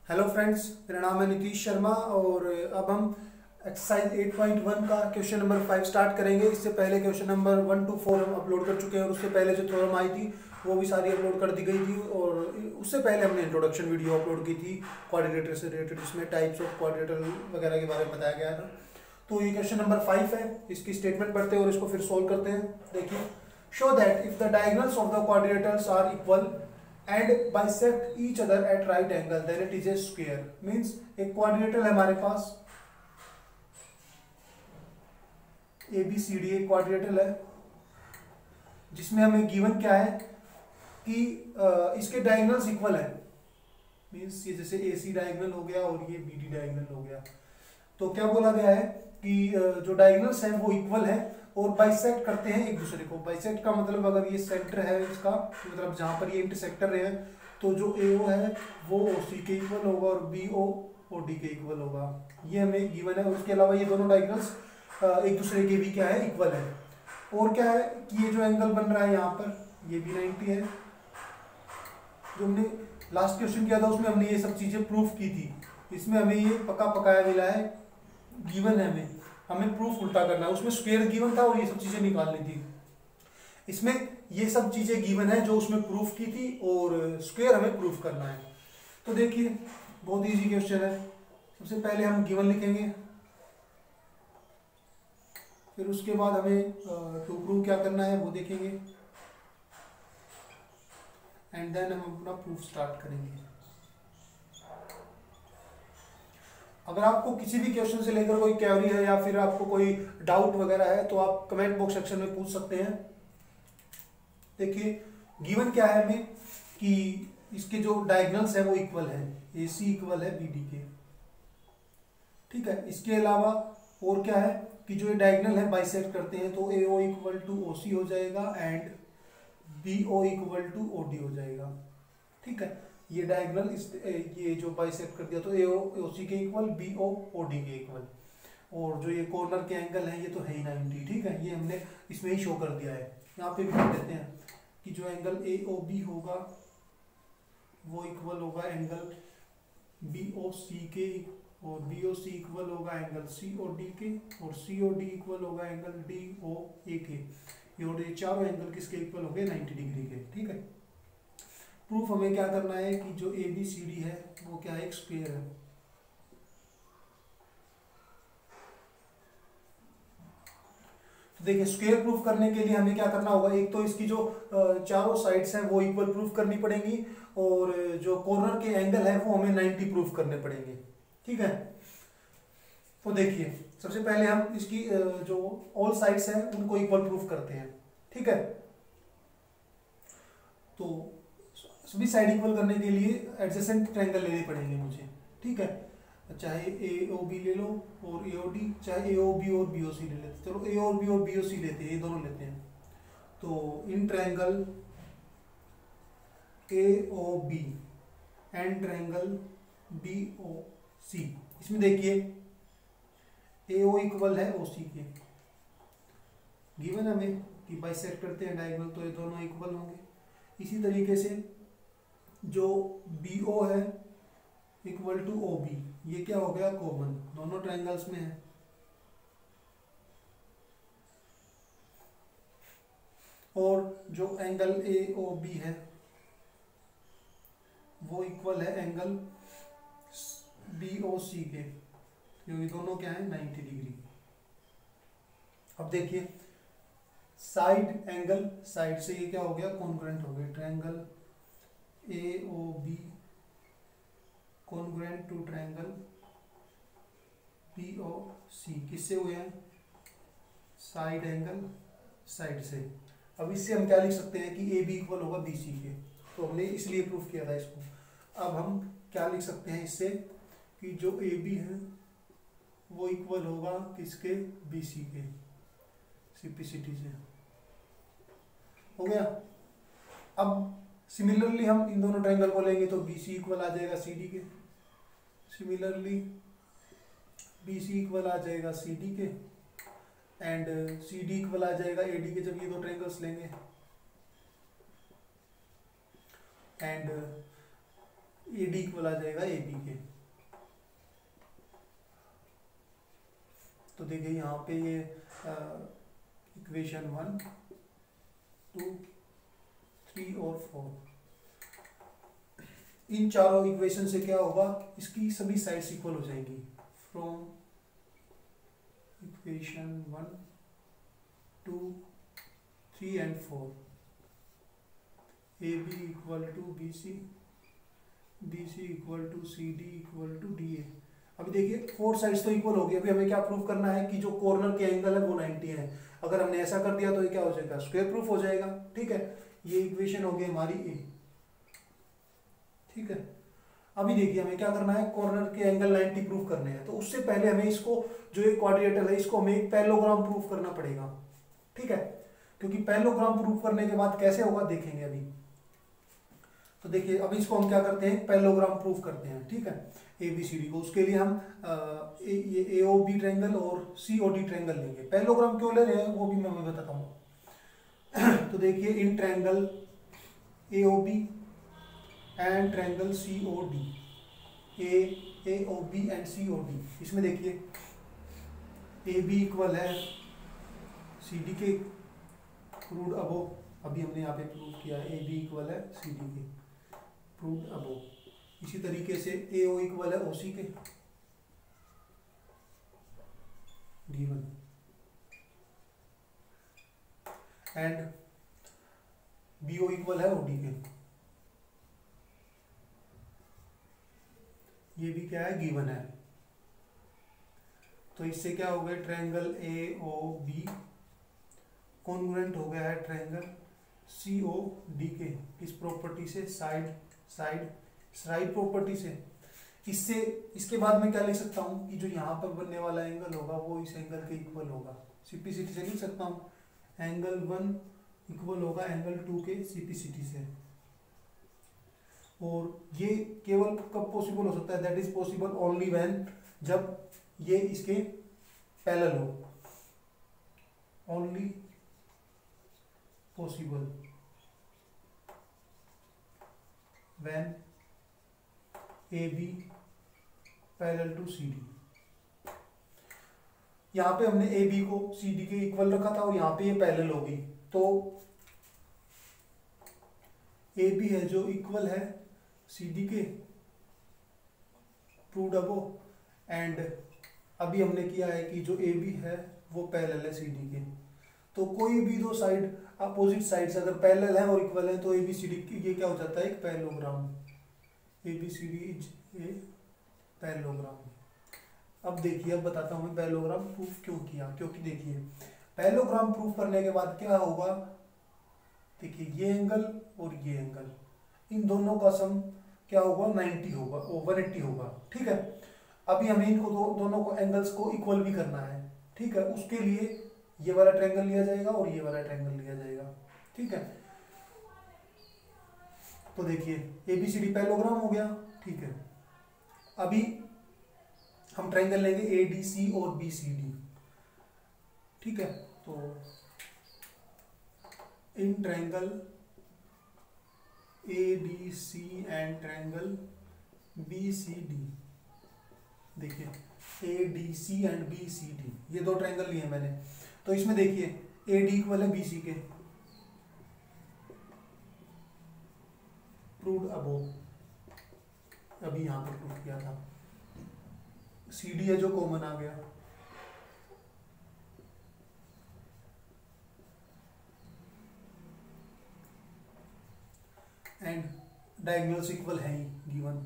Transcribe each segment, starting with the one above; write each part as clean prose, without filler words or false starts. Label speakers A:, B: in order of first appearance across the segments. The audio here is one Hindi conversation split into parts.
A: हेलो फ्रेंड्स, मेरा नाम है नीतीश शर्मा और अब हम एक्सरसाइज 8.1 का क्वेश्चन नंबर 5 स्टार्ट करेंगे। इससे पहले क्वेश्चन नंबर 1 to 4 हम अपलोड कर चुके हैं और उससे पहले जो थ्योरम आई थी वो भी सारी अपलोड कर दी गई थी। और उससे पहले हमने इंट्रोडक्शन वीडियो अपलोड की थी क्वाड्रिलेटरल से रिलेटेड, जिसमें टाइप्स ऑफ क्वाड्रिलेटरल वगैरह के बारे में बताया गया था। तो ये क्वेश्चन नंबर 5 है, इसकी स्टेटमेंट पढ़ते हैं और इसको फिर सोल्व करते हैं। देखिए, show that if the diagonals of the quadrilaterals are equal and bisect each other at right angle then it is a square। means एक क्वाड्रिलेटरल है हमारे पास ABCD, एक क्वाड्रिलेटरल है जिसमें हमें गिवन क्या है कि इसके डायगोनल्स इक्वल है। मीन्स ये जैसे AC डायगोनल हो गया और ये BD डायगोनल हो गया। तो क्या बोला गया है कि जो डायगोनल्स हैं वो इक्वल है और बाइसेक्ट करते हैं एक दूसरे को। बाइसेक्ट का मतलब अगर ये सेंटर है इसका, मतलब जहां पर ये इंटरसेक्टर है, तो जो AO है वो OC के इक्वल होगा और BO OD के इक्वल होगा। ये हमें गिवन है। और उसके अलावा ये दोनों डायगोनल्स एक दूसरे के भी क्या है, इक्वल है। और क्या है कि ये जो एंगल बन रहा है यहाँ पर ये भी 90 है। जो हमने लास्ट क्वेश्चन किया था उसमें हमने ये सब चीजें प्रूफ की थी। इसमें हमें ये पका पकाया मिला है, गिवन है। हमें प्रूफ उल्टा करना है। उसमें स्क्वायर गिवन था और ये सब चीजें निकालनी थी। इसमें ये सब चीजें गिवन है जो उसमें प्रूफ की थी और स्क्वायर हमें प्रूफ करना है। तो देखिए, बहुत इजी क्वेश्चन है। सबसे पहले हम गिवन लिखेंगे, फिर उसके बाद हमें टू प्रूव क्या करना है वो देखेंगे, एंड देन हम अपना प्रूफ स्टार्ट करेंगे। अगर आपको किसी भी क्वेश्चन से लेकर कोई क्वेरी है या फिर आपको कोई डाउट वगैरह है तो आप कमेंट बॉक्स सेक्शन में पूछ सकते हैं। देखिए, गिवन क्या है हमें कि इसके जो डायगोनल्स है वो इक्वल है, AC इक्वल है BD के। ठीक है, इसके अलावा और क्या है कि जो ये डायगोनल है बाइसेक्ट करते हैं, तो AO इक्वल टू OC हो जाएगा and BO equal to OD हो जाएगा। ठीक है, ये डायगोनल ये जो बाइसेक्ट कर दिया तो AO OC के इक्वल, BO OD के इक्वल। और जो ये कॉर्नर के एंगल है ये तो है ही 90। ठीक है, ये हमने इसमें ही शो कर दिया है। यहाँ पे भी कर देते हैं कि जो एंगल AOB होगा वो इक्वल होगा एंगल BOC के, और BOC इक्वल होगा एंगल COD के, और COD इक्वल होगा एंगल DOA के। ये चारों एंगल किसके इक्वल हो गए, 90 डिग्री के। ठीक है, प्रूफ हमें क्या करना है कि जो ABCD है वो क्या है, एक स्क्वायर है। तो देखिए, स्क्वायर प्रूफ करने के लिए हमें क्या करना होगा, एक तो इसकी जो चारों साइड्स हैं वो इक्वल प्रूफ करनी पड़ेंगी, और जो कॉर्नर के एंगल है वो हमें 90 प्रूफ करने पड़ेंगे। ठीक है, तो देखिए सबसे पहले हम इसकी जो ऑल साइड्स हैं उनको इक्वल प्रूफ करते हैं। ठीक है, तो सभी साइड इक्वल करने के लिए एडजेसेंट ट्रायंगल लेने पड़ेंगे मुझे। ठीक है, चाहे AOB ले लो और AOD, चाहे AOB और BOC ले लेते। चलो AOB और BOC लेते हैं, ये दोनों लेते हैं। तो in triangle AOB and triangle BOC, इसमें देखिए AO इक्वल है OC के। गिवन हमें कि बाइसेक्ट करते हैं डायगोनल तो ये दोनों इक्वल होंगे। इसी तरीके से जो BO है इक्वल टू OB, ये क्या हो गया, कॉमन, दोनों ट्रायंगल्स में है। और जो एंगल AOB है वो इक्वल है एंगल BOC के, क्योंकि दोनों क्या है, 90 डिग्री। अब देखिए, साइड एंगल, साइड से ये क्या हो गया, कॉन्ग्रुएंट हो गया। Triangle AOB congruent to triangle BOC, किससे हुए हैं, साइड एंगल, साइड से। अब इससे हम क्या लिख सकते हैं कि AB इक्वल होगा BC के, तो हमने इसलिए प्रूफ किया था इसको। अब हम क्या लिख सकते हैं इससे कि जो AB है वो इक्वल होगा किसके, BC के। सिंपलिसिटी से हो गया। अब सिमिलरली हम इन दोनों ट्रायंगल को लेंगे तो BC इक्वल आ जाएगा CD के। सिमिलरली BC इक्वल आ जाएगा CD के, एंड CD इक्वल आ जाएगा AD के, जब ये दो ट्रायंगल्स लेंगे। एंड डी इक्वल आ जाएगा ए बी के। तो देखिए यहाँ पे ये इक्वेशन 1, 2, 3 और 4, इन चारों इक्वेशन से क्या होगा, इसकी सभी साइड्स इक्वल हो जाएंगी। From equation 1, 2, 3 and 4 A B equal to B C, B C equal to C D equal to D A. अभी देखिए 4 साइड्स तो इक्वल हो गई। अभी हमें क्या प्रूफ करना है कि जो कॉर्नर के एंगल है वो 90 है। अगर हमने ऐसा कर दिया तो ये क्या हो जाएगा, स्क्वायर प्रूफ हो जाएगा। ठीक है, ये इक्वेशन हो गई हमारी ए। ठीक है, अभी देखिए हमें क्या करना है, कॉर्नर के एंगल 90 प्रूफ करने हैं। तो उससे पहले हमें इसको, जो एक क्वाड्रिलेटरल है, इसको हमें एक पैरेललोग्राम प्रूफ करना पड़ेगा। ठीक है, क्योंकि पैरेललोग्राम प्रूफ करने के बाद कैसे होगा देखेंगे अभी। तो देखिए अभी इसको हम क्या करते हैं, पैरेललोग्राम प्रूफ करते हैं। ठीक है, ए बी सी डी को, उसके लिए हम ये ए ओ बी ट्रायंगल और सी ओ डी ट्रायंगल लेंगे। पैरेललोग्राम क्यों ले रहे हैं वो भी मैं बताता हूँ। तो देखिए in triangle A O B and triangle C O D, A O B and C O D, इसमें देखिए ए बी इक्वल है सी डी के प्रूव्ड अबोव। अभी हमने यहाँ पे प्रूव किया है ए बी इक्वल है सी डी के प्रूव्ड अबोव। इसी तरीके से ए ओ इक्वल है ओ सी के, given, and B O equal है ओ डी के, ये भी क्या है, गिवन है। तो इससे क्या हो गया, triangle A O B congruent हो गया है ट्रायंगल सी ओ डी के। किस प्रॉपर्टी से, साइड प्रॉपर्टी से। इससे इसके बाद मैं क्या लिख सकता हूँ कि जो यहाँ पर बनने वाला एंगल होगा वो इस एंगल के इक्वल होगा। सिंप्लिसिटी से लिख सकता हूँ, एंगल 1 इक्वल होगा एंगल 2 के सिंप्लिसिटी से। और ये केवल कब पॉसिबल हो सकता है, that is possible only when, जब ये इसके पैरेलल हो। Only possible when A B parallel to C D. यहां पे हमने ए बी को सी डी के इक्वल रखा था और यहां पे ये पैरेलल होगी। तो ए बी है जो इक्वल है सी डी के, प्रूव्ड अबोव, एंड अभी हमने किया है कि जो ए बी है वो पैरेलल है सी डी के। तो कोई भी दो साइड, अपोजिट साइड्स अगर पैरेलल है और इक्वल है तो ए बी सी डी ये क्या हो जाता है, एक parallelogram. A B C D is a parallelogram. अब देखिए, अब बताता हूँ मैं पैरेललोग्राम प्रूफ क्यों किया। क्योंकि देखिए पैरेललोग्राम प्रूफ करने के बाद क्या होगा, देखिए ये एंगल और ये एंगल, इन दोनों का सम क्या होगा, 90 होगा, 180 होगा। ठीक है, अभी हमें इनको दोनों को एंगल्स को इक्वल भी करना है। ठीक है, उसके लिए ये वाला ट्रायंगल लिया जाएगा और ये वाला ट्रायंगल लिया जाएगा। ठीक है, तो देखिए A B C D parallelogram हो गया। ठीक है, अभी हम ट्रायंगल लेंगे ए डी सी और बी सी डी। ठीक है, तो in triangle A D C and triangle B C D, देखिए A D C and B C D, ये दो ट्रायंगल लिए मैंने। तो इसमें देखिए ए डी इक्वल है बी सी के, प्रूव्ड अबोव, अभी यहां पर प्रूव किया था। सी डी है जो कॉमन आ गया, एंड डायगोनल्स इक्वल है ही, गिवन।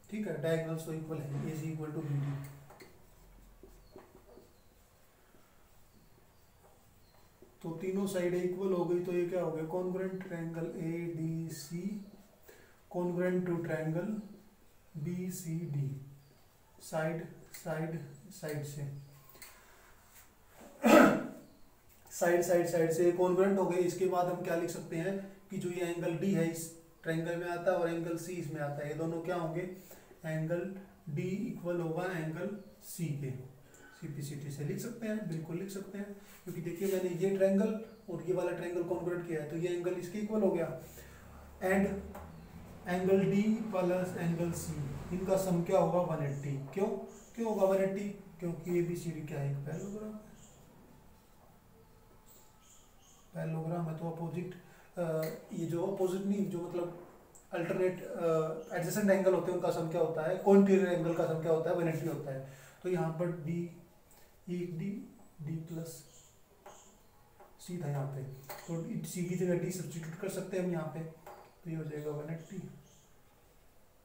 A: ठीक है, डायगोनल्स तो इक्वल है, ए सी इक्वल टू बी डी। तो तीनों साइड इक्वल हो गई। तो ये क्या हो गया, congruent triangle A D C congruent to triangle B C D, side से साइड से कॉन्ग्रुएंट हो गए। इसके बाद हम क्या लिख सकते हैं कि जो ये एंगल डी है इस ट्रायंगल में आता है और एंगल सी इसमें आता है, ये दोनों क्या होंगे, एंगल डी इक्वल होगा एंगल सी के। सिंप्लिसिटी से लिख सकते हैं, बिल्कुल लिख सकते हैं, क्योंकि देखिए मैंने ये ट्रायंगल और ये वाला ट्रायंगल कॉन्ग्रुएंट किया है तो ये एंगल इसके इक्वल हो गया। Angle D plus angle C, इनका सम क्या होगा 180। क्यों क्यों होगा 180? क्योंकि ए बी सी डी क्या है, एक पैरेललोग्राम है। पैरेललोग्राम है तो अपोजिट, ये जो अपोजिट नहीं, जो मतलब अल्टरनेट एडजेसेंट एंगल होते हैं उनका सम क्या होता है, कोइंटीरियर एंगल का सम क्या होता है, 180 होता है। तो यहाँ पर डी, एक डी, डी प्लस सी था यहाँ पे, तो सी की जगह डी सब्स्टिट्यूट कर सकते हैं हम यहाँ पे, तो ये हो जाएगा 180।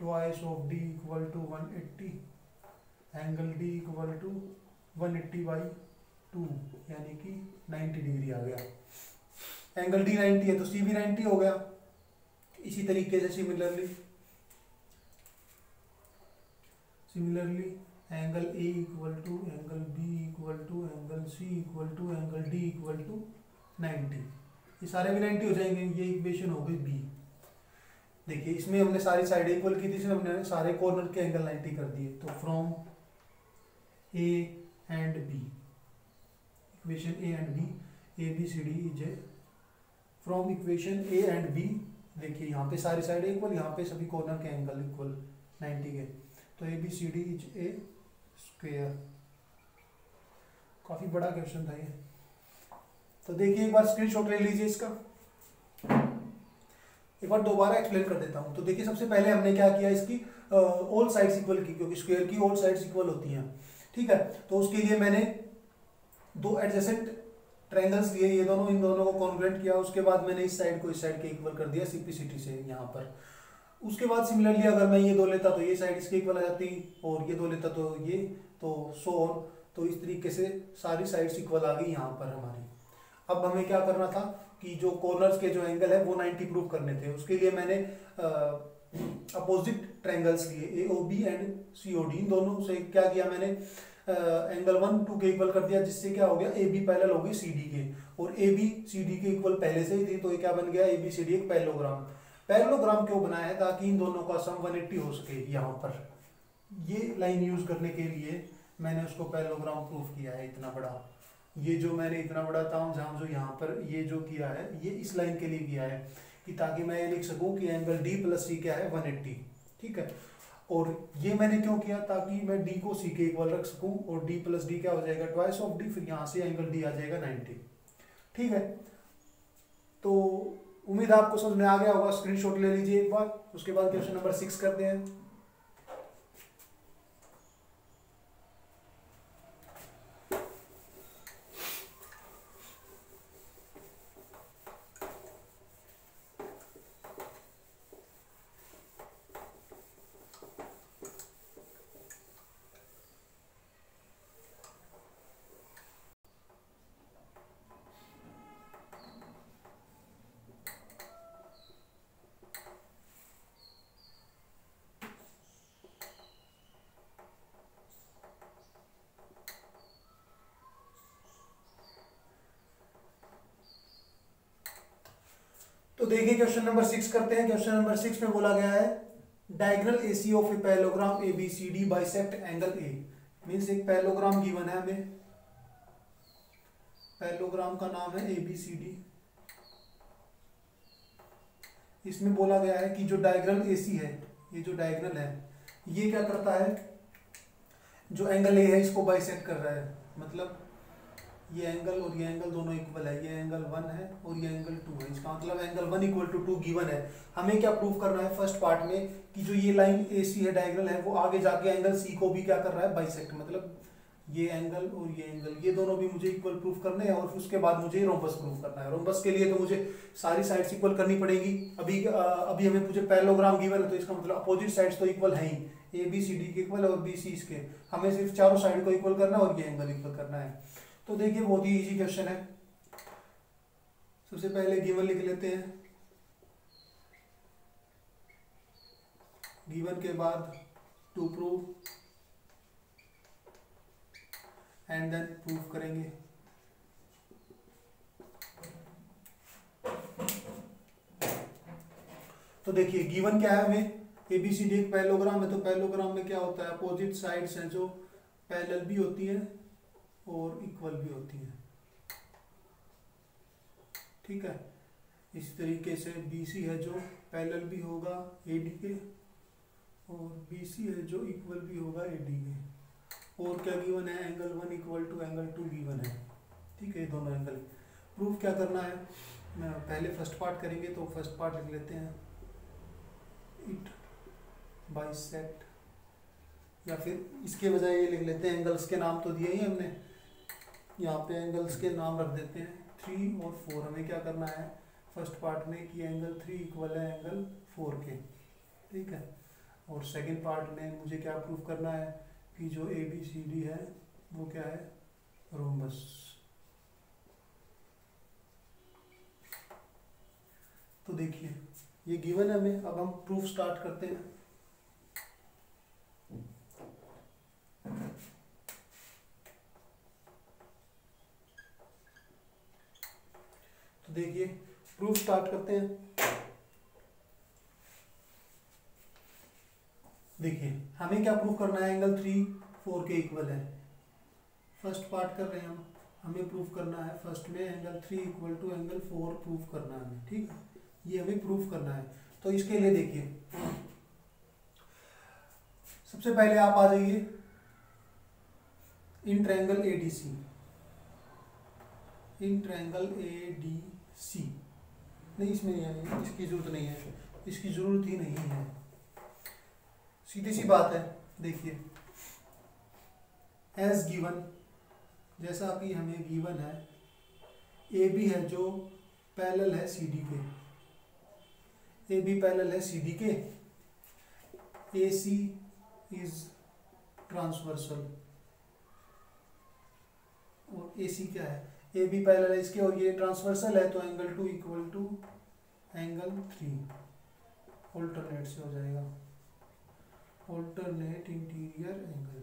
A: Twice of D equal to 180, angle D equal to 180/2, यानी कि 90 डिग्री आ गया। एंगल डी 90 है तो सी भी 90 हो गया। इसी तरीके से similarly angle A equal to angle B equal to angle C equal to angle D equal to 90, ये सारे भी 90 हो जाएंगे। ये इक्वेशन हो गई बी। देखिए इसमें हमने सारी साइड इक्वल की थी, इसमें हमने सारे कॉर्नर के एंगल 90 कर दिए। तो from A and B, equation A and B, A B C D is A, from equation A and B, देखिए यहाँ पे सारी साइड इक्वल, यहाँ पे सभी कॉर्नर के एंगल इक्वल 90 के, तो A B C D is a square. काफी बड़ा क्वेश्चन था ये। तो देखिए एक बार स्क्रीनशॉट ले लीजिए इसका, एक बार दोबारा एक्सप्लेन कर देता हूँ। तो देखिए सबसे पहले हमने क्या किया, इसकी ऑल साइड्स इक्वल की, क्योंकि स्क्वायर की ऑल साइड्स इक्वल होती हैं, ठीक है। तो उसके लिए मैंने दो एडजेसेंट ट्रायंगल्स लिए, ये दोनों, इन दोनों को कॉन्ग्रुएंट किया। उसके बाद मैंने इस साइड को इस साइड के इक्वल कर दिया सिंप्लिसिटी से यहाँ पर। उसके बाद सिमिलरली अगर मैं ये दो लेता तो ये साइड इसके इक्वल आ जाती, और ये दो लेता तो ये, तो सो ऑन। तो इस तरीके से सारी साइड्स इक्वल आ गई यहाँ पर हमारी। अब हमें क्या करना था कि जो कॉर्नर्स के जो एंगल है वो 90 प्रूव करने थे। उसके लिए मैंने अपोजिट ट्रायंगल्स लिए, A O B and C O D, इन दोनों से क्या किया मैंने, एंगल 1 2 के इक्वल कर दिया, जिससे क्या हो गया, ए बी पैरेलल हो गई सी डी के, और ए बी सी डी के इक्वल पहले से ही थी, तो ये क्या बन गया, ए बी सी डी एक पैरेललोग्राम। पैरेललोग्राम क्यों बनाया है, ताकि इन दोनों का सम 180 हो सके। यहाँ पर ये लाइन यूज करने के लिए मैंने उसको पैरेललोग्राम प्रूफ किया है इतना बड़ा। ये जो मैंने इतना बड़ा तामझाम जो यहाँ पर ये जो किया है, ये इस लाइन के लिए किया है कि ताकि मैं ये लिख सकूं कि एंगल डी प्लस सी क्या है, 180, ठीक है। और ये मैंने क्यों किया, ताकि मैं डी को सी के इक्वल रख सकूं, और डी प्लस डी क्या हो जाएगा, ट्वाइस ऑफ डी, फिर यहाँ से एंगल डी आ जाएगा 90, ठीक है। तो उम्मीद है आपको समझ में आ गया होगा। स्क्रीनशॉट ले लीजिए एक बार। उसके बाद क्वेश्चन नंबर 6 करते हैं। तो देखिए क्वेश्चन नंबर 6 करते हैं। क्वेश्चन नंबर 6 में बोला गया है diagonal AC of a parallelogram A B C D bisect angle A. Means एक पैरेललोग्राम गिवन है हमें, पैरेललोग्राम का नाम है ए बी सी डी। इसमें बोला गया है कि जो डायगोनल एसी है, ये जो डायगोनल है, ये क्या करता है, जो एंगल ए है इसको बाइसेक्ट कर रहा है। मतलब ये एंगल और ये एंगल दोनों इक्वल है, ये एंगल 1 है और ये एंगल 2 है। इसका मतलब एंगल 1 इक्वल टू 2 गिवन है। हमें क्या प्रूव करना है फर्स्ट पार्ट में, कि जो ये लाइन AC है, डायगोनल है, वो आगे जाके एंगल C को भी क्या कर रहा है, बाइसेक्ट। मतलब ये एंगल और ये एंगल, ये दोनों भी मुझे इक्वल प्रूफ करने हैं। और उसके बाद मुझे रोम्बस प्रूफ करना है। रोम्बस के लिए तो मुझे सारी साइड्स इक्वल करनी पड़ेगी। अभी हमें मुझे पैरेललोग्राम गिवन है, तो इसका मतलब अपोजिट साइड्स तो इक्वल है ही, ABCD के इक्वल और BC इसके। हमें सिर्फ चारों साइड को इक्वल करना है और ये एंगल इक्वल करना है। तो देखिए बहुत ही इजी क्वेश्चन है। सबसे पहले गिवन लिख लेते हैं, गिवन के बाद to prove and then proof करेंगे। तो देखिए गिवन क्या है हमें, ABCD एक पैरेललोग्राम है। तो पैरेललोग्राम में क्या होता है, अपोजिट साइड्स हैं जो पैरेलल भी होती है और इक्वल भी होती है, ठीक है। इसी तरीके से BC है जो पैरेलल भी होगा AD के, और BC है जो इक्वल भी होगा AD के। और क्या गिवन है, angle 1 equal to angle 2 given है। ठीक है, ये दोनों एंगल। प्रूफ क्या करना है, पहले फर्स्ट पार्ट करेंगे तो फर्स्ट पार्ट लिख लेते हैं, इट बाइसेक्ट, या फिर इसके बजाय ये लिख लेते हैं, एंगल्स के नाम तो दिए ही हमने, यहाँ पे एंगल्स के नाम रख देते हैं 3 और 4। हमें क्या करना है फर्स्ट पार्ट में कि एंगल 3 इक्वल है एंगल 4 के। ठीक है, और सेकंड पार्ट में मुझे क्या प्रूफ करना है कि जो ABCD है वो क्या है, रोम्बस। तो देखिए ये गिवन है हमें, अब हम प्रूफ स्टार्ट करते हैं। तो देखिए प्रूफ स्टार्ट करते हैं। देखिए हमें क्या प्रूफ करना है, एंगल 3 4 के इक्वल है। फर्स्ट पार्ट कर रहे हैं हम, हमें प्रूफ करना है फर्स्ट में angle 3 equal to angle 4 proof करना है हमें। ठीक है, ये हमें प्रूफ करना है। तो इसके लिए देखिए सबसे पहले आप आ जाइए in triangle ADC, in triangle ADC, नहीं इसमें नहीं, इसकी जरूरत नहीं है, इसकी जरूरत ही नहीं है, सीधी सी बात है। देखिए एज गिवन, जैसा कि हमें गिवन है, AB है जो पैरेलल है CD के, AB पैरेलल है CD के, AC इज ट्रांसवर्सल, और AC क्या है, AB पैरेलल है इसके और ये ट्रांसवर्सल है, तो angle 2 equal to angle 3 alternate से हो जाएगा, ऑल्टरनेट इंटीरियर एंगल,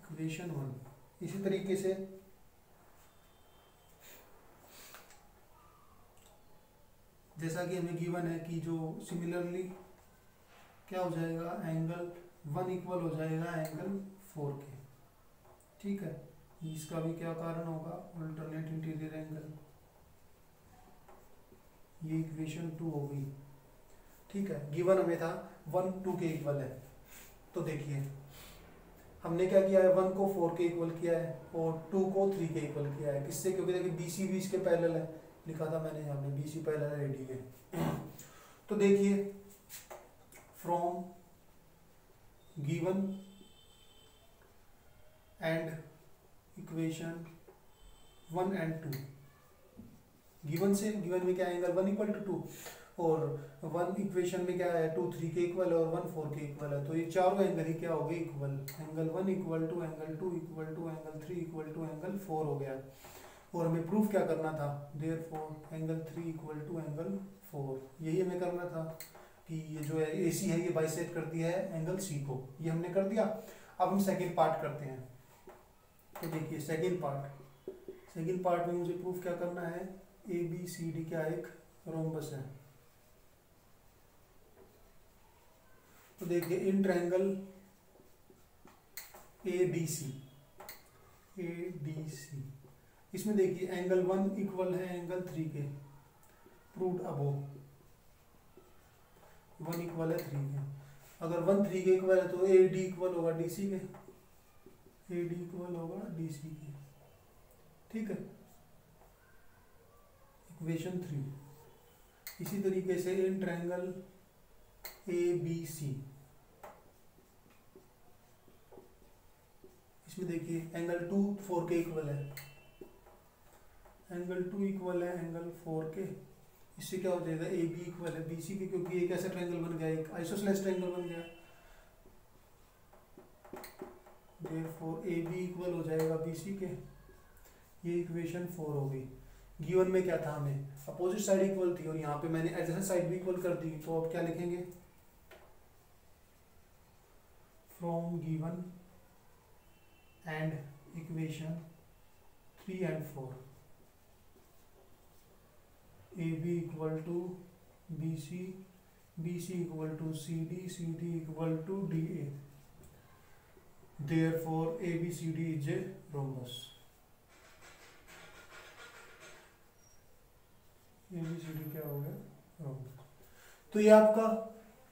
A: इक्वेशन 1। इसी तरीके से जैसा कि हमें गिवन है कि जो सिमिलरली क्या हो जाएगा, एंगल 1 इक्वल हो जाएगा एंगल 4 के। ठीक है, इसका भी क्या कारण होगा, अल्टरनेट इंटीरियर एंगल, ये इक्वेशन 2 हो गई। ठीक है, गिवन हमें था 1 2 के इक्वल है। तो देखिए हमने क्या किया है, 1 को 4 के इक्वल किया है और 2 को 3 के इक्वल किया है। किससे, क्योंकि देखिए BC भी इसके पैरेलल है, लिखा था मैंने यहाँ पे BC पैरेलल है AD के। तो देखिए from given and equation 1 and 2, given से, गिवन में क्या है, एंगल 1 इक्वल टू 2, और 1 इक्वेशन में क्या है, 2 3 के इक्वल और 1 4 के इक्वल है। तो ये चारों एंगल ही क्या हो गए, equal. Angle 1 equal to angle 2 equal to angle 3 equal to angle 4 हो गया। और हमें प्रूफ क्या करना था, therefore angle 3 equal to angle 4, यही हमें करना था कि ये जो है AC है ये बाइसेक्ट कर दिया है एंगल C को, ये हमने कर दिया। अब हम सेकेंड पार्ट करते हैं। तो देखिए सेकेंड पार्ट में मुझे प्रूफ क्या करना है, ABCD क्या एक रोम्बस है। तो देखिए इन ट्रायंगल ABC, इसमें देखिए एंगल 1 इक्वल है एंगल 3 के, प्रूव्ड अबोव, 1 इक्वल है 3 के। अगर 1 3 के इक्वल है तो AD इक्वल होगा DC के, AD इक्वल होगा DC के। ठीक है, इक्वेशन 3। इसी तरीके से इन ट्रायंगल ABC, इसमें देखिए एंगल 2 4 के इक्वल है, एंगल 2 इक्वल है एंगल 4 के। इससे क्या हो जाएगा, AB इक्वल है BC के, क्योंकि एक ऐसा ट्रायंगल बन गया, एक आइसोसेलेस ट्रायंगल बन गया। देयरफॉर AB इक्वल हो जाएगा BC के, ये इक्वेशन 4 हो गई। गिवन में क्या था, हमें अपोजिट साइड इक्वल थी और यहाँ पे मैंने एडजेसेंट साइड भी इक्वल कर दी। तो अब क्या लिखेंगे, from given and equation 3 and 4, AB equal to BC, BC equal to CD, CD equal to DA, therefore ABCD is a rhombus। ABCD क्या हो गया, रोम्बस। तो ये आपका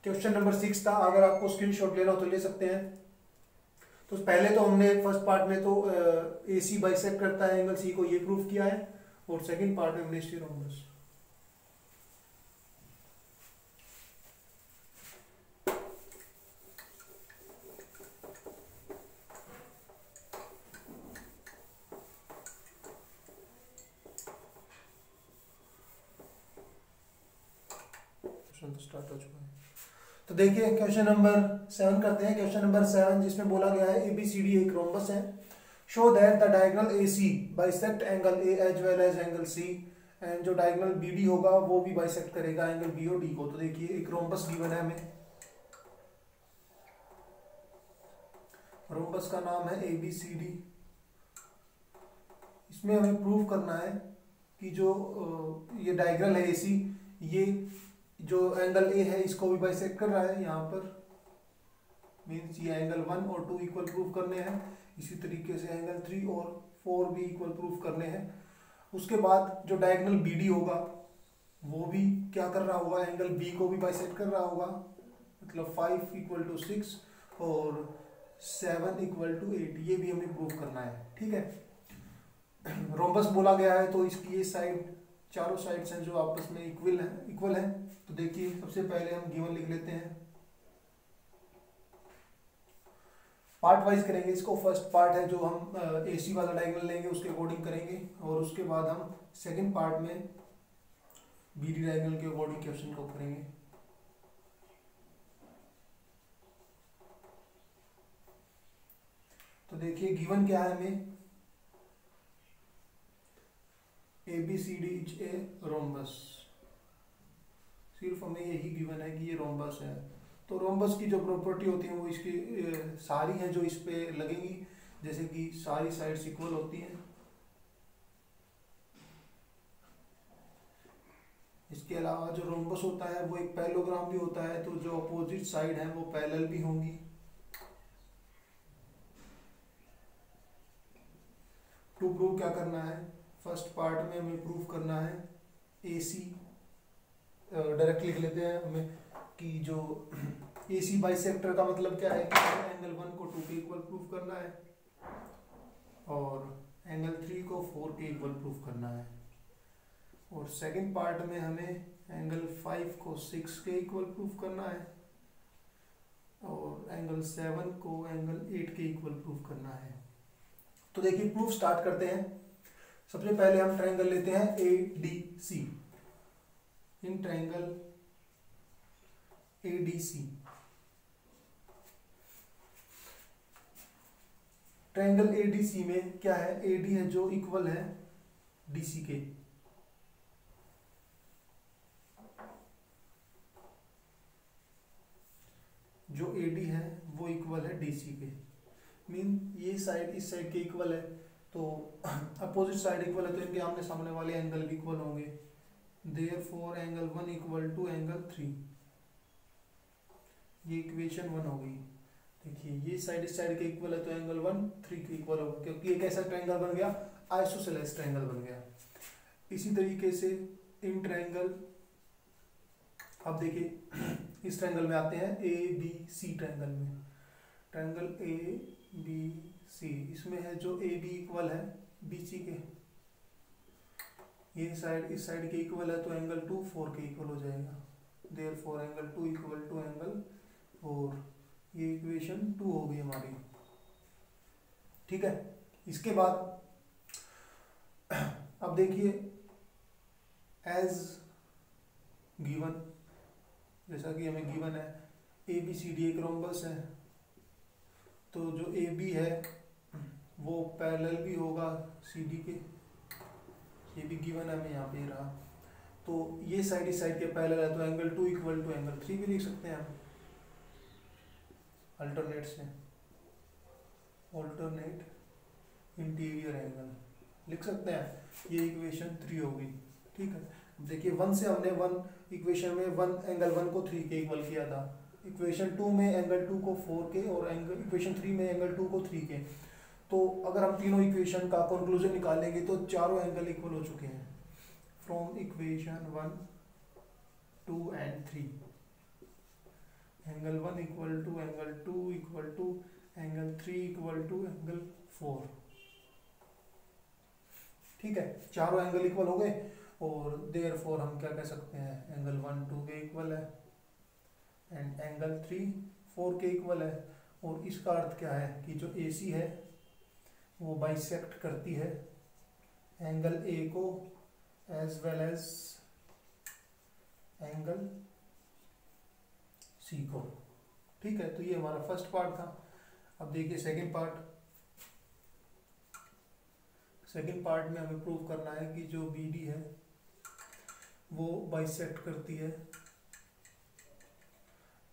A: क्वेश्चन नंबर 6 था। अगर आपको स्क्रीनशॉट लेना हो तो ले सकते हैं। तो पहले तो हमने फर्स्ट पार्ट में तो AC बाइसेक्ट करता है एंगल C को, ये प्रूफ किया है, और सेकंड पार्ट में हमने रोम्बस। स्टार्ट हो चुका है। तो देखिए क्वेश्चन नंबर 7 करते हैं। क्वेश्चन नंबर 7 जिसमें बोला गया है ABCD एक रोम्बस है, show that the diagonal AC bisect angle A as well as angle C, and जो डायगोनल BD होगा वो भी बाइसेक्ट करेगा एंगल B और D को। तो देखिए एक रोम्बस गिवन है हमें, रोम्बस का नाम है ABCD। इसमें हमें प्रूव करना है कि जो ये डायगोनल है AC, ये जो एंगल A है इसको भी बाइसेक्ट कर रहा है यहाँ पर, मीन्स ये एंगल 1 और 2 इक्वल प्रूफ करने हैं। इसी तरीके से एंगल 3 और 4 भी इक्वल प्रूफ करने हैं। उसके बाद जो डायगोनल BD होगा वो भी क्या कर रहा होगा, एंगल B को भी बाइसेक्ट कर रहा होगा, मतलब 5 इक्वल टू 6 और 7 इक्वल टू 8, ये भी हमें प्रूफ करना है। ठीक है, रोम्बस बोला गया है तो इसकी ये साइड, चारों साइड्स हैं जो आपस में इक्वल है। तो देखिए सबसे पहले हम गिवन लिख लेते हैं, पार्ट वाइज करेंगे इसको। फर्स्ट पार्ट है जो हम AC वाला डायगोनल लेंगे उसके अकॉर्डिंग करेंगे, और उसके बाद हम सेकंड पार्ट में BD डायगोनल के अकॉर्डिंग क्वेश्चन को करेंगे। तो देखिए गिवन क्या है हमें, ABCD इज ए रोम्बस, सिर्फ हमें यही गिवन है कि ये रोम्बस है। तो रोम्बस की जो प्रॉपर्टी होती है वो इसकी सारी हैं जो इस पे लगेंगी, जैसे कि सारी साइड्स इक्वल होती हैं। इसके अलावा जो रोम्बस होता है वो एक पैरेललोग्राम भी होता है, तो जो अपोजिट साइड है वो पैरेलल भी होंगी। टू प्रूव क्या करना है, फर्स्ट पार्ट में हमें प्रूव करना है AC, डायरेक्ट लिख लेते हैं हमें कि जो AC बाइसेक्टर का मतलब क्या है कि एंगल 1 को 2 के इक्वल प्रूफ करना है और एंगल 3 को 4 के इक्वल प्रूफ करना है, और सेकंड पार्ट में हमें एंगल 5 को 6 के इक्वल प्रूफ करना है और एंगल 7 को एंगल 8 के इक्वल प्रूफ करना है। तो देखिए प्रूफ स्टार्ट करते हैं। सबसे पहले हम ट्रायंगल लेते हैं ADC। In triangle ADC, triangle ADC में क्या है, AD है जो इक्वल है DC के, जो AD है वो इक्वल है DC के, मीन ये साइड इस साइड के इक्वल है, तो अपोजिट साइड इक्वल है तो इनके आमने सामने वाले एंगल भी इक्वल होंगे। Therefore angle 1 equal to angle 3, ये इक्वेशन 1 हो गई। देखिए ये साइड इस साइड के इक्वल है तो एंगल 1 3 के इक्वल होगा, क्योंकि एक ऐसा ट्रायंगल बन गया, आइसोसेलेस ट्रायंगल बन गया। इसी तरीके से इन ट्रायंगल, अब देखिए इस ट्रायंगल में आते हैं ABC ट्रायंगल में, ट्रायंगल ABC, इसमें है जो AB इक्वल है BC के, ये साइड इस साइड के इक्वल है तो एंगल 2 4 के इक्वल हो जाएगा। Therefore angle 2 equal to angle 4, ये इक्वेशन 2 हो गई हमारी। ठीक है, इसके बाद अब देखिए एज गिवन, जैसा कि हमें गिवन है ABCD एक रोम्बस है, तो जो AB है वो पैरेलल भी होगा CD के, ये भी गिवन है हमें यहाँ पे रहा। तो ये साइड इस साइड के पैरेलल है तो एंगल 2 इक्वल टू एंगल 3 भी लिख सकते हैं हम अल्टरनेट से, अल्टरनेट इंटीरियर एंगल लिख सकते हैं। ये इक्वेशन 3 हो गई। ठीक है, देखिए 1 से हमने 1 इक्वेशन में 1 एंगल 1 को 3 के इक्वल किया था, इक्वेशन 2 में एंगल 2 को 4 के और इक्वेशन 3 में एंगल 2 को 3 के। तो अगर हम तीनों इक्वेशन का कंक्लूजन निकालेंगे तो चारों एंगल इक्वल हो चुके हैं। From equation 1, 2 and 3, angle 1 equal to angle 2 equal to angle 3 equal to angle 4। ठीक है, चारों एंगल इक्वल हो गए और देयरफॉर हम क्या कह सकते हैं, एंगल 1 2 के इक्वल है एंड एंगल 3 4 के इक्वल है। और इसका अर्थ क्या है कि जो AC है वो बाइसेक्ट करती है एंगल A को as well as angle C को। ठीक है, तो ये हमारा फर्स्ट पार्ट था। अब देखिए सेकंड पार्ट। सेकंड पार्ट में हमें प्रूव करना है कि जो BD है वो बाइसेक्ट करती है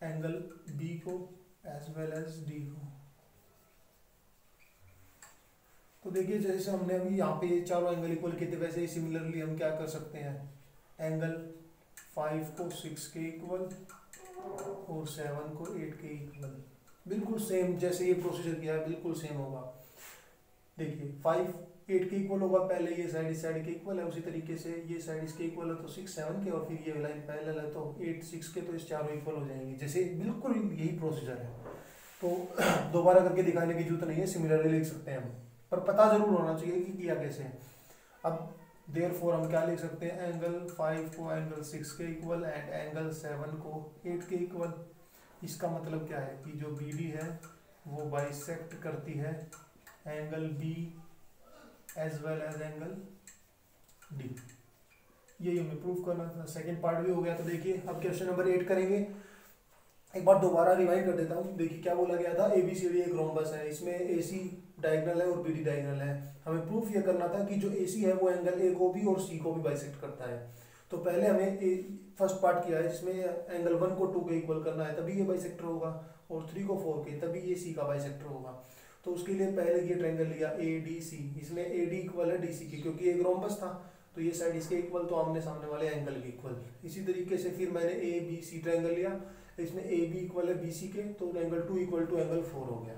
A: एंगल B को एज वेल एज D को। तो देखिए जैसे हमने अभी यहाँ पे ये चारों एंगल इक्वल किए थे, वैसे ही सिमिलरली हम क्या कर सकते हैं, एंगल 5 को 6 के इक्वल और 7 को 8 के इक्वल। बिल्कुल सेम जैसे ये प्रोसीजर किया है बिल्कुल सेम होगा। देखिए 5 8 के इक्वल होगा, पहले ये साइड इस साइड के इक्वल है, उसी तरीके से ये साइड इसके इक्वल है तो 6 7 के, और फिर ये लाइन पैरेलल है तो 8 6 के, तो इस चारों इक्वल हो जाएंगे। जैसे बिल्कुल यही प्रोसीजर है, तो दोबारा करके दिखाने की जरूरत नहीं है, सिमिलरली लिख सकते हैं हम, पर पता जरूर होना चाहिए कि किया कैसे है। अब देयरफॉर हम क्या लिख सकते हैं, एंगल 5 को एंगल 6 के इक्वल एंड एंगल 7 को 8 के इक्वल। इसका मतलब क्या है कि जो BD है वो बाइसेक्ट करती है angle B as well as angle D। यही हमें प्रूव करना था। सेकंड पार्ट भी हो गया। तो देखिए अब क्वेश्चन नंबर 8 करेंगे। एक बार दोबारा रिवाइंड कर देता हूँ। देखिए क्या बोला गया था, ABCD एक रोम्बस है, इसमें AC डायगोनल है और BD डायगोनल है। हमें प्रूफ ये करना था कि जो AC है वो एंगल A को भी और C को भी बाइसेक्ट करता है। तो पहले हमें फर्स्ट पार्ट किया है जिसमें एंगल 1 को 2 के इक्वल करना है, तभी ये बाइसेक्टर होगा, और 3 को 4 के, तभी ये C का बाइसेक्टर होगा। तो उसके लिए पहले ये ट्रायंगल लिया ADC, इसमें AD इक्वल है DC के, क्योंकि एक रोम्बस था तो ये साइड इसके इक्वल, तो आमने सामने वाले एंगल भी इक्वल। इसी तरीके से फिर मैंने ABC ट्रायंगल लिया, इसमें AB इक्वल है BC के, तो एंगल 2 इक्वल टू एंगल 4 हो गया।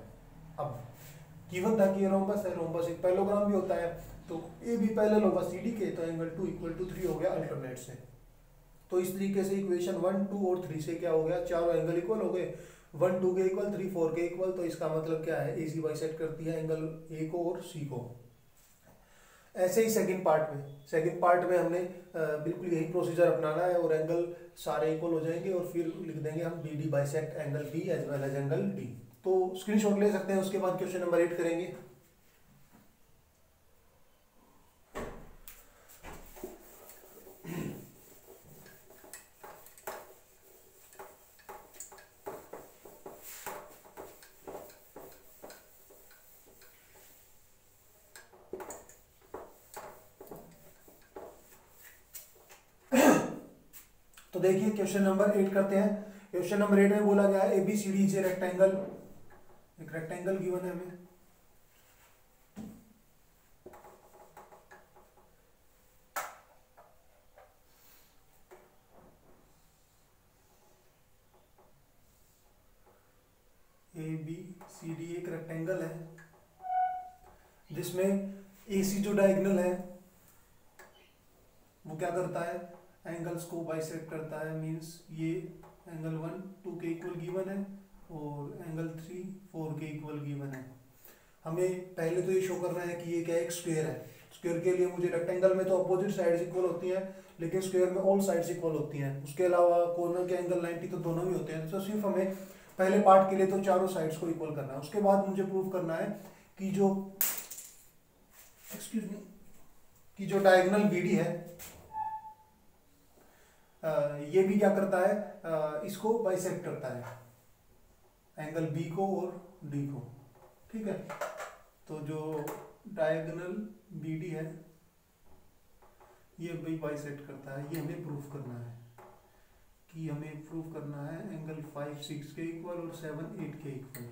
A: अब गिवन था कि ये रोम्बस है, रोम्बस एक पैरेललोग्राम भी होता है, तो AB पैरेलल होगा CD के, तो एंगल 2 इक्वल टू 3 हो गया अल्टरनेट से। तो इस तरीके से इक्वेशन 1 2 और 3 से क्या हो गया, चारों एंगल इक्वल हो गए, 1 2 के इक्वल 3 4 के इक्वल। तो इसका मतलब क्या है, AC बाइसेक्ट करती है एंगल A को और C को। ऐसे ही सेकंड पार्ट में हमने बिल्कुल यही प्रोसीजर अपनाना है और एंगल सारे इक्वल हो जाएंगे और फिर लिख देंगे हम BD bisect angle B as well as angle D। तो स्क्रीनशॉट ले सकते हैं। उसके बाद क्वेश्चन नंबर 8 करेंगे। तो देखिए क्वेश्चन नंबर 8 करते हैं। क्वेश्चन नंबर 8 में बोला गया है ABCD इज ए रेक्टेंगल, एक रेक्टेंगल गिवन है हमें। ABCD एक रेक्टेंगल है जिसमें AC जो डायगोनल है वो क्या करता है, एंगल्स को बाइसेक्ट करता है। मींस ये एंगल 1 2 के इक्वल गिवन है और एंगल 3 4 के इक्वल गिवन है। हमें पहले तो ये शो करना है कि ये क्या एक स्क्वायर है। स्क्वायर के लिए मुझे, रेक्टेंगल में तो अपोजिट साइड्स इक्वल होती हैं, लेकिन स्क्वायर में ऑल साइड्स इक्वल होती हैं। उसके अलावा कॉर्नर के एंगल 90 तो दोनों ही होते हैं। तो सिर्फ हमें पहले पार्ट के लिए तो चारों साइड्स को इक्वल करना है। उसके बाद मुझे प्रूव करना है कि जो डायगोनल BD है ये भी क्या करता है, इसको बाइसेक्ट करता है, एंगल B को और D को। ठीक है, तो जो डायगोनल BD है ये भी बाइसेक्ट करता है। ये हमें प्रूफ करना है कि हमें प्रूफ करना है एंगल 5 6 के इक्वल और 7 8 के इक्वल।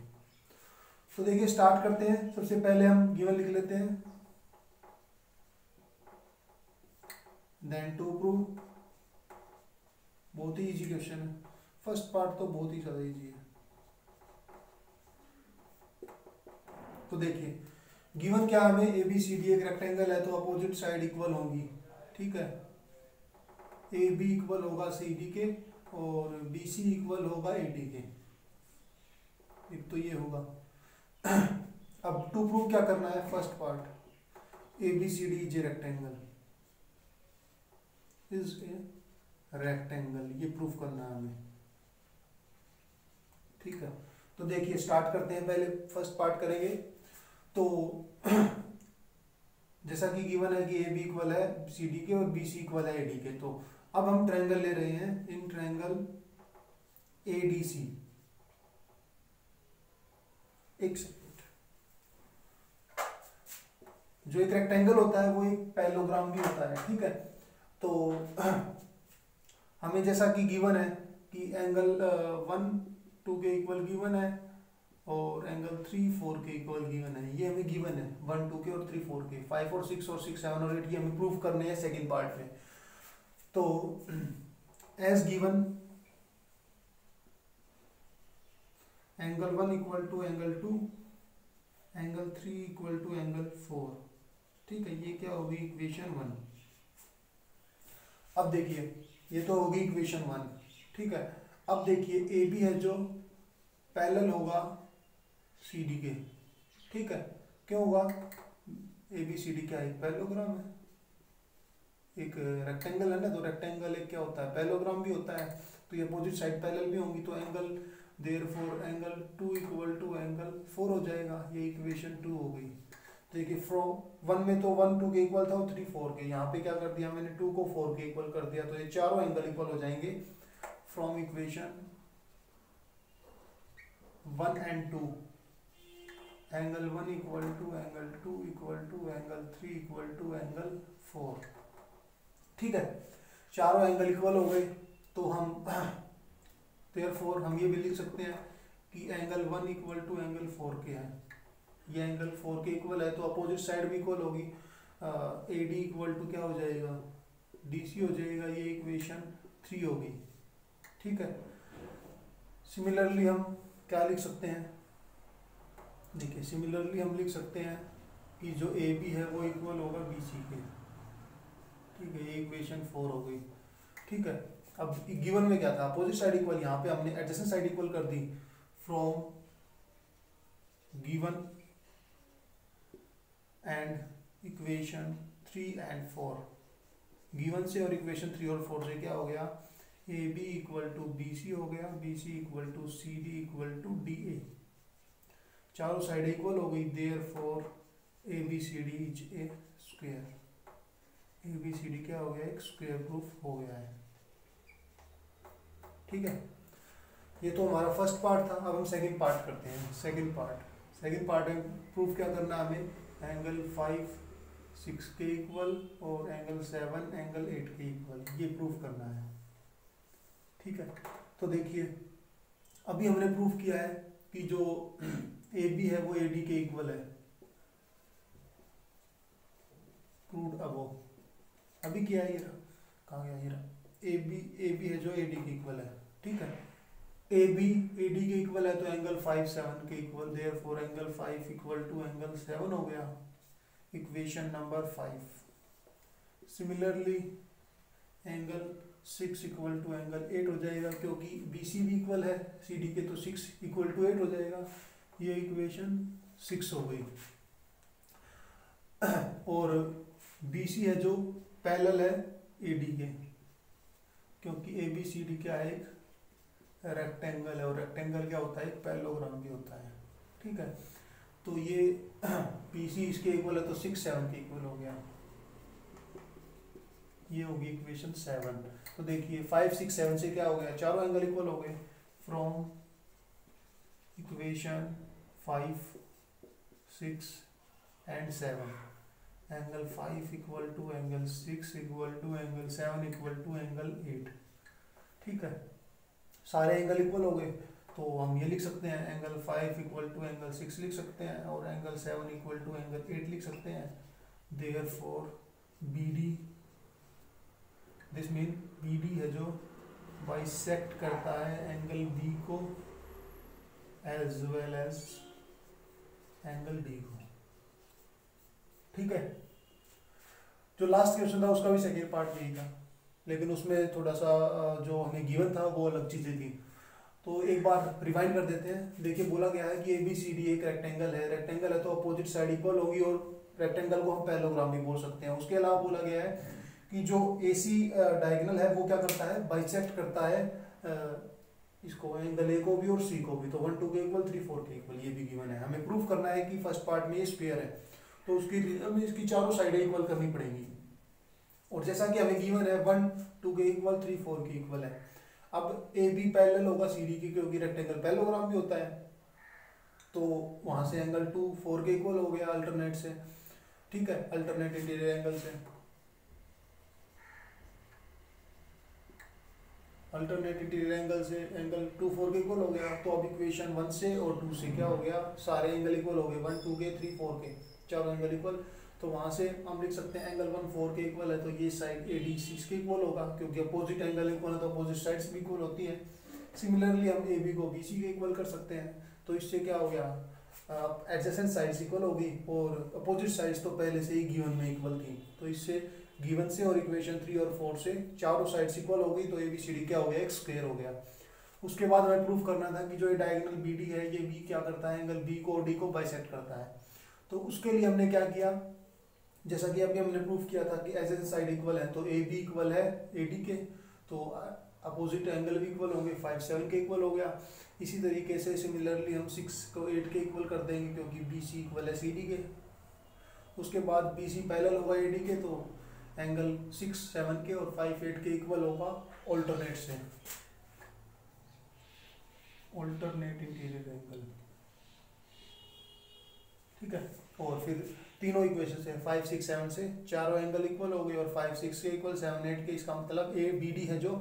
A: तो देखिए स्टार्ट करते हैं। सबसे पहले हम गिवन लिख लेते हैं, देन टू प्रूव। बहुत ही इजी क्वेश्चन है, फर्स्ट पार्ट तो बहुत ही ज्यादा इजी है। तो देखिए गिवन क्या हमें, ABCD एक रेक्टेंगल है तो अपोजिट साइड इक्वल होंगी। ठीक है, ए बी इक्वल होगा सी डी के और बी सी इक्वल होगा ए डी के। एक तो ये होगा। अब टू प्रूव क्या करना है, first part A B C D is a rectangle, is a rectangle, ये प्रूफ करना है हमें। ठीक है, तो देखिए स्टार्ट करते हैं, पहले फर्स्ट पार्ट करेंगे। तो जैसा कि गिवन है कि ए बी इक्वल है सी डी के और बी सी इक्वल है ए डी के, तो अब हम ट्रायंगल ले रहे हैं, इन ट्रायंगल ए डी सी। एक सेकेंड, जो एक रेक्टेंगल होता है वो एक पैरेललोग्राम भी होता है। ठीक है, तो हमें जैसा कि गिवन है कि एंगल 1 2 के इक्वल गिवन है और एंगल 3 4 के इक्वल गिवन है, ये हमें गिवन है 1 2 के और 3 4 के, 5 और 6 और 6 7 और 8 ये हमें प्रूव करने हैं सेकंड पार्ट में। तो as given angle 1 equal to angle 2, angle 3 equal to angle 4। ठीक है, ये क्या होगी इक्वेशन 1। अब देखिए ये तो होगी इक्वेशन 1। ठीक है, अब देखिए ए बी है जो पैरेलल होगा सी डी के। ठीक है, क्यों होगा, ए बी सी डी क्या है, पैरेललोग्राम है, एक रेक्टेंगल है ना, तो रेक्टेंगल एक क्या होता है, पैरेललोग्राम भी होता है, तो ये अपोजिट साइड पैरेलल भी होंगी, तो angle therefore angle 2 equal to angle 4 हो जाएगा, ये इक्वेशन 2 हो गई। देखिए फ्रॉम 1 में तो 1 2 के इक्वल था और 3 4 के, यहाँ पे क्या कर दिया मैंने 2 को 4 के इक्वल कर दिया, तो ये चारों एंगल इक्वल हो जाएंगे from equation 1 and 2। Angle 1 equal to angle 2 equal to angle 3 equal to angle 4। ठीक है, चारों एंगल इक्वल हो गए, तो हम देयरफॉर हम ये भी लिख सकते हैं कि एंगल 1 इक्वल टू एंगल 4 के है, ये एंगल 4 के इक्वल है, तो अपोजिट साइड भी इक्वल होगी, ए डी इक्वल टू क्या हो जाएगा, डी सी हो जाएगा, ये इक्वेशन 3 होगी। ठीक है, सिमिलरली हम क्या लिख सकते हैं, देखिए सिमिलरली हम लिख सकते हैं कि जो ए बी है वो इक्वल होगा बी सी के। ठीक है, ये इक्वेशन 4 हो गई। ठीक है, अब गिवन में क्या था, अपोजिट साइड इक्वल, यहाँ पे हमने एडजेसेंट साइड इक्वल कर दी from given and equation 3 and 4। Given से और इक्वेशन 3 और 4 से क्या हो गया, A B equal to B C हो गया, B C equal to C D equal to D A, चारों साइड इक्वल हो गई, therefore A B C D is a square, A B C D क्या हो गया, एक स्क्वायर प्रूफ हो गया है। ठीक है, ये तो हमारा फर्स्ट पार्ट था। अब हम सेकंड पार्ट करते हैं। सेकंड पार्ट में प्रूफ क्या करना है हमें, एंगल 5 6 के इक्वल और एंगल 7 एंगल 8 के इक्वल, ये प्रूफ करना है। ठीक है, तो देखिए अभी हमने प्रूफ किया है कि जो ए बी है वो ए डी के इक्वल है, प्रूव्ड अबव। अभी क्या है, ये कहाँ गया, ये ए बी है जो ए डी के इक्वल है। ठीक है, ए बी ए डी के इक्वल है, तो एंगल 5 7 के equal, therefore angle 5 equal to angle 7 हो गया, equation number 5। Similarly angle 6 equal to angle 8 हो जाएगा, क्योंकि बी सी भी इक्वल है सी डी के, तो 6 इक्वल टू 8 हो जाएगा, ये इक्वेशन 6 हो गई। और बी सी है जो पैरेलल है ए डी के, क्योंकि ए बी सी डी क्या है, एक रेक्टेंगल है, और रेक्टेंगल क्या होता है, एक पैरेललोग्राम भी होता है। ठीक है, तो ये बी सी इसके इक्वल है, तो 6 7 के इक्वल हो गया, ये होगी इक्वेशन 7। तो देखिए 5 6 7 से क्या हो गया, चारों एंगल इक्वल हो गए from equation 5 6 and 7। Angle 5 equal to angle 6 equal to angle 7 equal to angle 8। ठीक है, सारे एंगल इक्वल हो गए, तो हम ये लिख सकते हैं एंगल 5 इक्वल टू एंगल 6 लिख सकते हैं, और एंगल 7 इक्वल टू एंगल 8 लिख सकते हैं। Therefore B D, this mean B D है जो बाइसेक्ट करता है एंगल बी को as well as angle D को। ठीक है, जो लास्ट क्वेश्चन था उसका भी सेकेंड पार्ट यही था, लेकिन उसमें थोड़ा सा जो हमें गिवन था वो अलग चीज़ें थी। तो एक बार रिवाइंड कर देते हैं। देखिए बोला गया है कि ABCD एक रेक्टेंगल है, रेक्टेंगल है तो अपोजिट साइड इक्वल होगी और रेक्टेंगल को हम पैरेललोग्राम भी बोल सकते हैं। उसके अलावा बोला गया है कि जो AC डायगोनल है वो क्या करता है, बाइसेक्ट करता है इसको, एंगल A को भी और C को भी। तो 1 2 के इक्वल 3 4 के इक्वल, ये भी गिवन है। हमें प्रूफ करना है कि फर्स्ट पार्ट में ये स्फीयर है तो उसकी हमें इसकी चारों साइडें इक्वल करनी पड़ेंगी। और जैसा कि हमें गिवन है 1 2 के इक्वल 3 4 के इक्वल है। अब AB पैरेलल होगा CD की, क्योंकि रेक्टेंगल पैरेललोग्राम भी होता है। तो वहां से एंगल 2 4 के इक्वल हो गया अल्टरनेट से, ठीक है, अल्टरनेट इंटीरियर एंगल से। अल्टरनेट इंटीरियर एंगल से एंगल 2 4 के इक्वल हो गया। तो अब इक्वेशन 1 से और 2 से क्या हो गया, सारे एंगल इक्वल हो गए, 1 2 के 3 4 के, चारों एंगल इक्वल। तो वहां से हम लिख सकते हैं एंगल 1 4 के इक्वल है तो ये साइड AD 6 के इक्वल होगा, क्योंकि अपोजिट एंगल इक्वल है तो अपोजिट साइड्स भी इक्वल होती हैं। सिमिलरली हम AB को BC के इक्वल कर सकते हैं। तो इससे क्या हो गया, एडजेसेंट साइड्स इक्वल होगी और अपोजिट साइड्स तो पहले से ही गिवन में इक्वल थी। तो इससे गिवन से और इक्वेशन 3 और 4 से चारों साइड्स इक्वल हो गई। तो ABCD क्या हो गया, एक स्क्वायर हो गया। उसके बाद हमें प्रूफ करना था कि जो ये डायगोनल BD है ये B क्या करता है, एंगल B को और D को बाइसेक्ट करता है। तो उसके लिए हमने क्या किया, जैसा कि अभी हमने प्रूफ किया था कि एडजेसेंट साइड इक्वल है तो AB इक्वल है AD के, तो अपोजिट एंगल भी इक्वल होंगे, 5 7 के इक्वल हो गया। इसी तरीके से सिमिलरली हम 6 को 8 के इक्वल कर देंगे, क्योंकि BC इक्वल है CD के। उसके बाद BC पैरेलल होगा AD के, तो एंगल 6 7 के और 5 8 के इक्वल होगा ऑल्टरनेट से, ऑल्टरनेट इंटीरियर एंगल, ठीक है। और फिर तीनों इक्वेशन से 5 6 7 से चारों एंगल इक्वल हो गए और 5 6 के इक्वल 7 8 के, इसका मतलब ABD है जो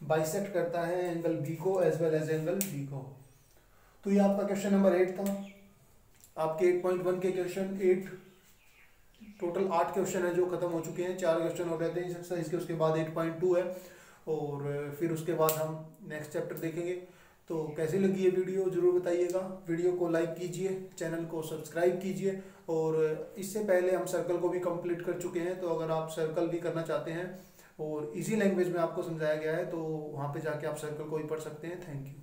A: बाइसेक्ट करता है एंगल B को as well as angle B को। तो ये आपका क्वेश्चन नंबर 8 था। आपके 8.1 के क्वेश्चन 8 टोटल 8 क्वेश्चन है जो खत्म हो चुके हैं, 4 क्वेश्चन हो रहते हैं इस एक्सरसाइज के। उसके बाद 8.2 है और फिर उसके बाद हम नेक्स्ट चैप्टर देखेंगे। तो कैसी लगी ये वीडियो जरूर बताइएगा। वीडियो को लाइक कीजिए, चैनल को सब्सक्राइब कीजिए। और इससे पहले हम सर्कल को भी कंप्लीट कर चुके हैं, तो अगर आप सर्कल भी करना चाहते हैं और इजी लैंग्वेज में आपको समझाया गया है तो वहाँ पे जाके आप सर्कल को भी पढ़ सकते हैं। Thank you.